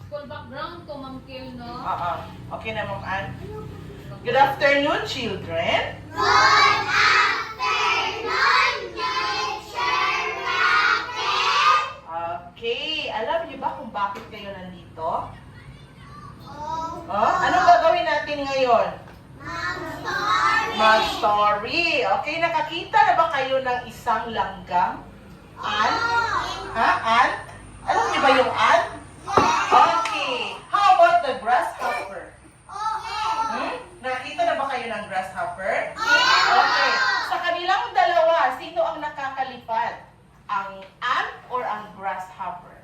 School background to, Ma'am Kil, no? Oo. Okay na, Ma'am Ann? Good afternoon, children. Good afternoon, Teacher Raquel. Okay. Alam niyo ba kung bakit kayo nandito? Oh, Anong gagawin natin ngayon? Mag-story. Mag-story. Okay, nakakita na ba kayo ng isang langgam? Ant? Ha? Ant? Alam niyo ba yung ant? Okay. How about the grasshopper? Nakita na ba kayo ng grasshopper? Okay. Sa kanilang dalawa, sino ang nakakalipad? Ang ant or ang grasshopper?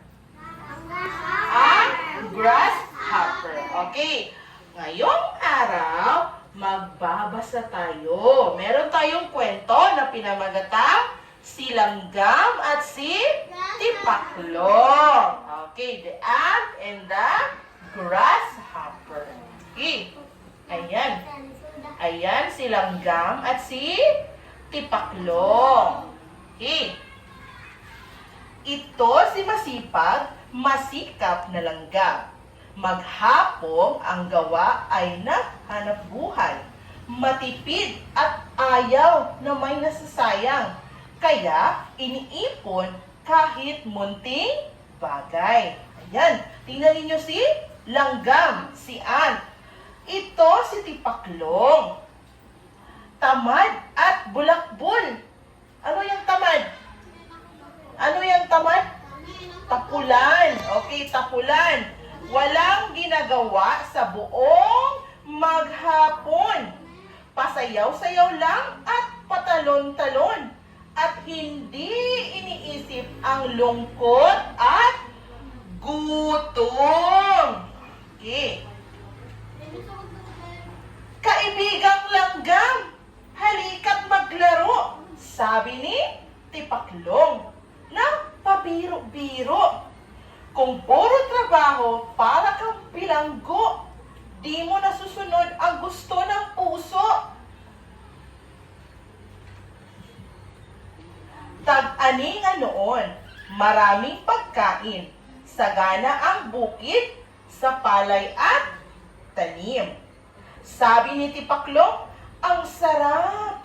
Ang grasshopper. Okay. Ngayong araw, magbabasa tayo. Meron tayong kwento na pinamagatang si Langgam at si Tipaklong. Okay, the ant and the grasshopper. Okay. Ayan. Ayan si Langgam at si Tipaklong. Okay. Ito si masipag, masikap na langgam. Maghapong ang gawa ay nahanap buhay. Matipid at ayaw na may nasasayang. Kaya iniipon kahit munting bagay. Ayan. Tingnan ninyo si Langgam, si ant. Ito si Tipaklong. Tamad at bulakbol. Ano yung tamad? Ano yung tamad? Tapulan. Okay, tapulan. Walang ginagawa sa buong maghapon. Pasayaw-sayaw lang at patalon-talon. At hindi iniisip ang lungkot at gutom. Okay. Kaibigang langgam, halika't maglaro, sabi ni Tipaklong na pabiro-biro. Kung puro trabaho para kang bilanggo, di mo nasusunod ang gusto ng puso. Tag-aningan noon, maraming pagkain, sagana ang bukid sa palay at tanim. Sabi ni Tipaklong, ang sarap,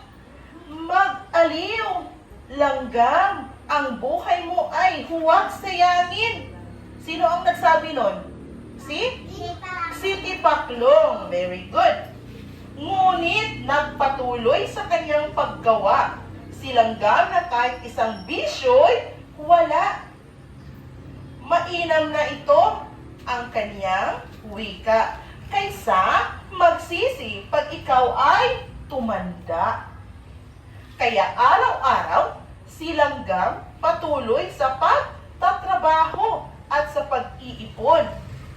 mag-aliw, langgam, ang buhay mo ay huwag sayangin. Sino ang nagsabi nun? Si Tipaklong. Very good. Ngunit nagpatuloy sa kanyang paggawa. Si Langgam na kahit isang bisyo'y wala. Mainam na ito ang kanyang wika. Kaysa magsisi pag ikaw ay tumanda. Kaya araw-araw, si Langgam patuloy sa pagtatrabaho at sa pag-iipon.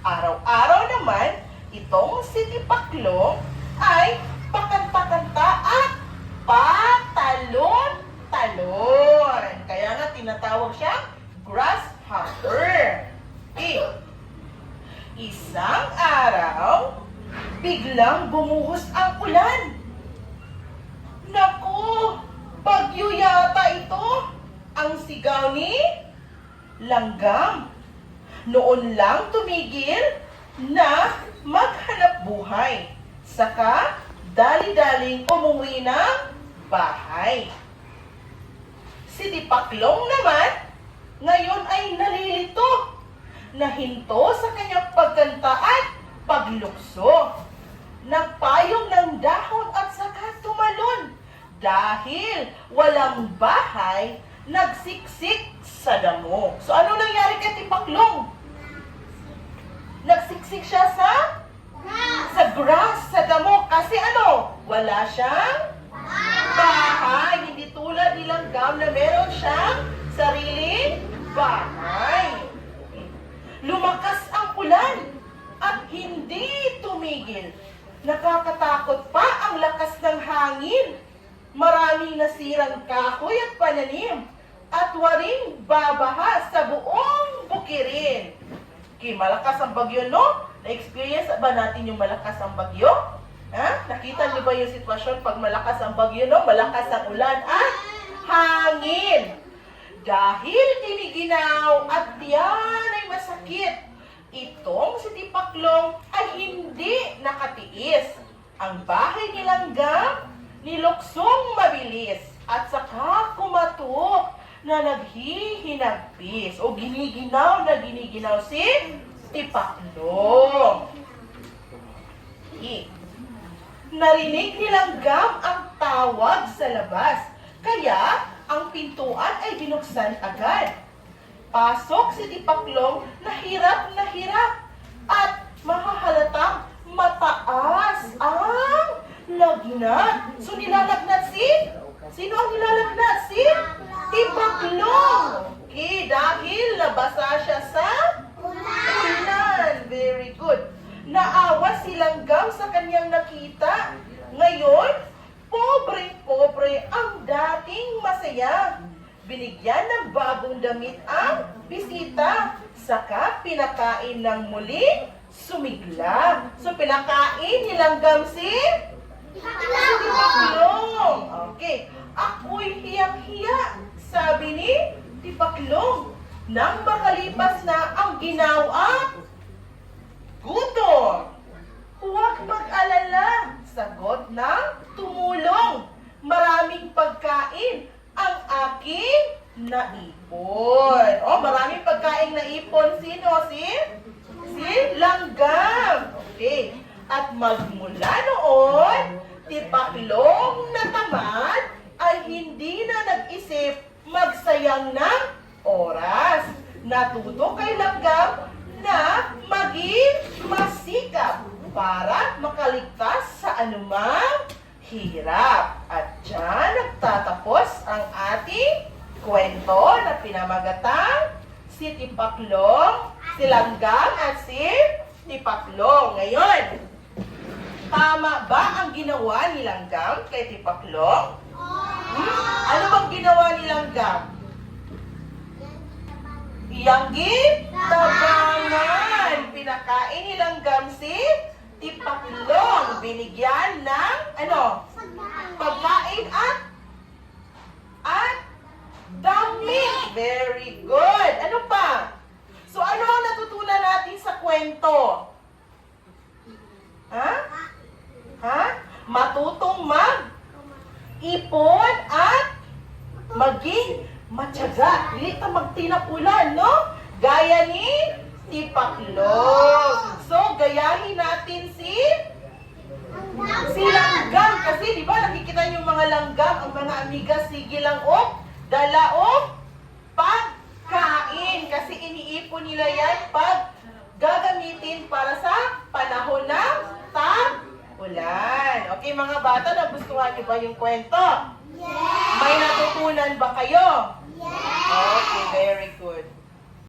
Araw-araw naman, itong si Tipaklong ay pakanta-kanta at patalon-talon. Kaya nga tinatawag siyang grasshopper. Okay. Isang araw, biglang bumuhos ang ulan. Naku, bagyo yata ito, ang sigaw ni Langgam. Noon lang tumigil na maghanap buhay. Saka dali-daling umuwi ng bahay. Si Tipaklong naman, ngayon ay nalilito. Nahinto sa kanyang pagkanta at paglukso. Nagpayong ng dahon at saka tumalon. Dahil walang bahay, nagsiksik sa damo. So ano nangyari kay Tipaklong? Nagsiksik siya sa grass, sa damo. Kasi ano? Wala siyang bahay. Hindi tulad ni Langgam na meron siyang sariling bahay. Lumakas ang ulan at hindi tumigil. Nakakatakot pa ang lakas ng hangin. Maraming nasirang kahoy at pananim at waring babaha sa buong bukirin. Okay, malakas ang bagyo, no? Na-experience ba natin yung malakas ang bagyo? Ha? Nakita niyo ba yung sitwasyon pag malakas ang bagyo, no? Malakas ang ulan at hangin. Dahil tiniginaw at tiyan ay masakit, itong Tipaklong ay hindi nakatiis. Ang bahay ni Langgam niluksong mabilis at saka kumatok na naghihinagpis o giniginaw na giniginaw si Tipaklong. Narinig ni Langgam ang tawag sa labas, kaya ang pintuan ay binuksan agad. Pasok si Tipaklong na hirap at mahahalatang mataas ang lagnat. So nilalagnat sino ang nilalagnat? Si Tipaklong. Okay, dahil nabasa siya sa ulan. Very good. Naawa si Langgam sa kanyang nakita. Ngayon, pobre ang dating masaya. Binigyan ng bagong damit ang bisita. Saka pinakain ng muling sumigla. So pinakain ni Langgam si Tipaklong. Okay. Ako'y hiyang-hiya, sabi ni Tipaklong. Nang makalipas na ang ginawa, gutom. Huwag mag-alala, sagot ng tumulong. Maraming pagkain ang aking naipon. Maraming pagkain naipon. Sino? Si Langgam. Okay. At magmula noon, Tipaklong na tamad ay hindi na nag-isip magsayang ng oras. Natuto kay Langgam na maging masikap para makaligtas sa anumang hirap. At dyan nagtatapos ang ating kwento na pinamagatang si Tipaklong, si Langgam at si Tipaklong. Ngayon, tama ba ang ginawa ni Langgam kay Tipaklong? Ano bang ginawa ni Langgam? Iyang tabangan. Pinakain ni Langgam si Tipaklong. Binigyan ng pagkain at damit. Very good. Ano pa? So ano ang natutunan natin sa kwento? Matutong mag-ipon at maging matyaga. Dili ta magtinapulan, no? Gaya ni Tipaklong. So, gayahin natin si Langgam. Kasi, di ba, nakikita niyo mga langgam, ang mga amiga, sige lang dala pagkain. Kasi iniipon nila yan pag gagamitin para sa panahon ng tag-ulan. Okay, mga bata, nagustuhan niyo ba yung kwento? Yes! May natutunan ba kayo? Yes! Okay, very good.